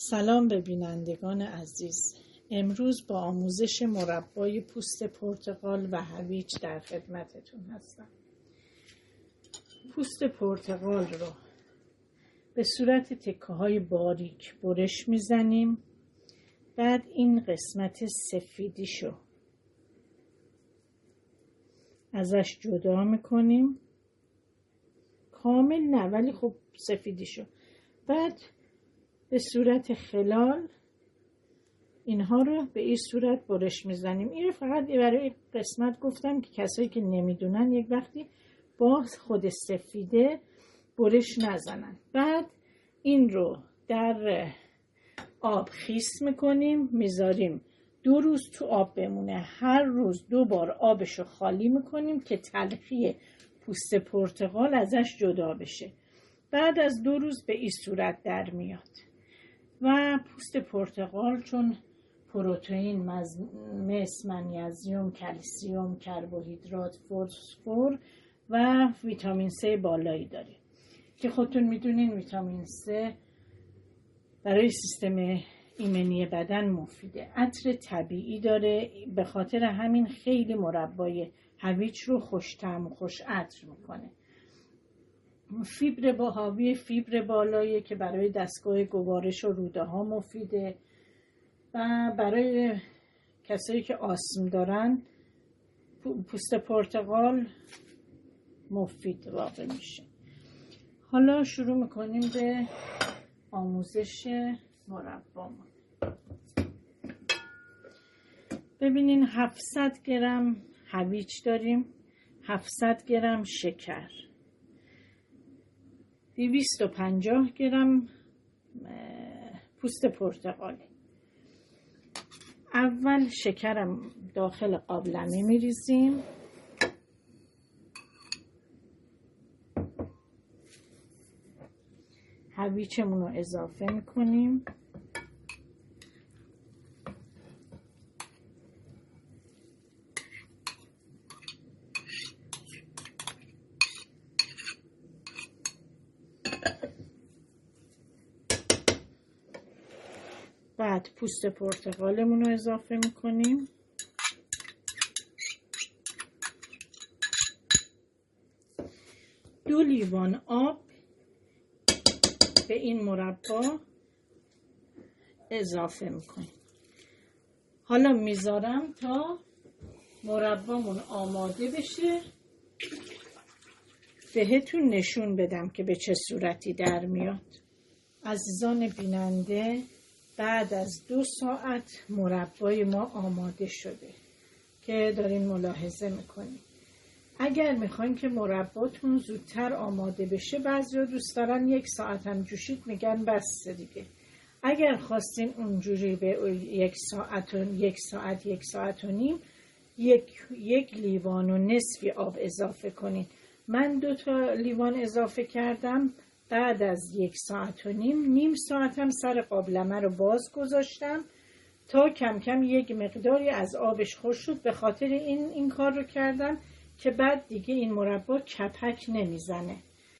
سلام به بینندگان عزیز. امروز با آموزش مربای پوست پرتقال و هویج در خدمتتون هستم. پوست پرتقال رو به صورت تکه‌های باریک برش میزنیم. بعد این قسمت سفیدیشو ازش جدا میکنیم. کامل نه، ولی خب سفیدیشو. بعد به صورت خلال اینها رو به این صورت برش میزنیم. این رو فقط برای قسمت گفتم که کسایی که نمیدونن یک وقتی با خود سفیده برش نزنن. بعد این رو در آب خیس میکنیم، میذاریم 2 روز تو آب بمونه. هر روز 2 بار آبشو خالی میکنیم که تلخی پوست پرتقال ازش جدا بشه. بعد از 2 روز به این صورت در میاد. و پوست پرتقال چون پروتئین، مس، منیزیم، کلسیم، کربوهیدرات، فسفر و ویتامین C بالایی داره که خودتون میدونین ویتامین C برای سیستم ایمنی بدن مفیده. عطر طبیعی داره، به خاطر همین خیلی مربای هویج رو خوش طعم و خوش عطر میکنه. حاوی فیبر بالایی که برای دستگاه گوارش و روده ها مفیده و برای کسایی که آسم دارن پوست پرتقال مفید واقع میشه. حالا شروع میکنیم به آموزش مربامون. ببینین 700 گرم هویج داریم، 700 گرم شکر، 250 گرم پوست پرتقال. اول شکرم داخل قابلمه میریزیم. هویجمون رو اضافه میکنیم. بعد پوست پرتقالمون رو اضافه میکنیم. دو لیوان آب به این مربا اضافه میکنیم. حالا میذارم تا مربامون آماده بشه بهتون نشون بدم که به چه صورتی در میاد. عزیزان بیننده، بعد از 2 ساعت مربای ما آماده شده که دارین ملاحظه میکنین. اگر میخواین که مرباتون زودتر آماده بشه، بعضیا دوست دارن 1 ساعت هم جوشید، میگن بس دیگه. اگر خواستین اونجوری به 1 ساعت و نیم یک لیوان و نصفی آب اضافه کنین. من 2 لیوان اضافه کردم. بعد از 1 ساعت و نیم ساعت هم سر قابلمه رو باز گذاشتم تا کم کم یک مقداری از آبش خوش شد. به خاطر این کار رو کردم که بعد دیگه این مربا کپک نمیزنه.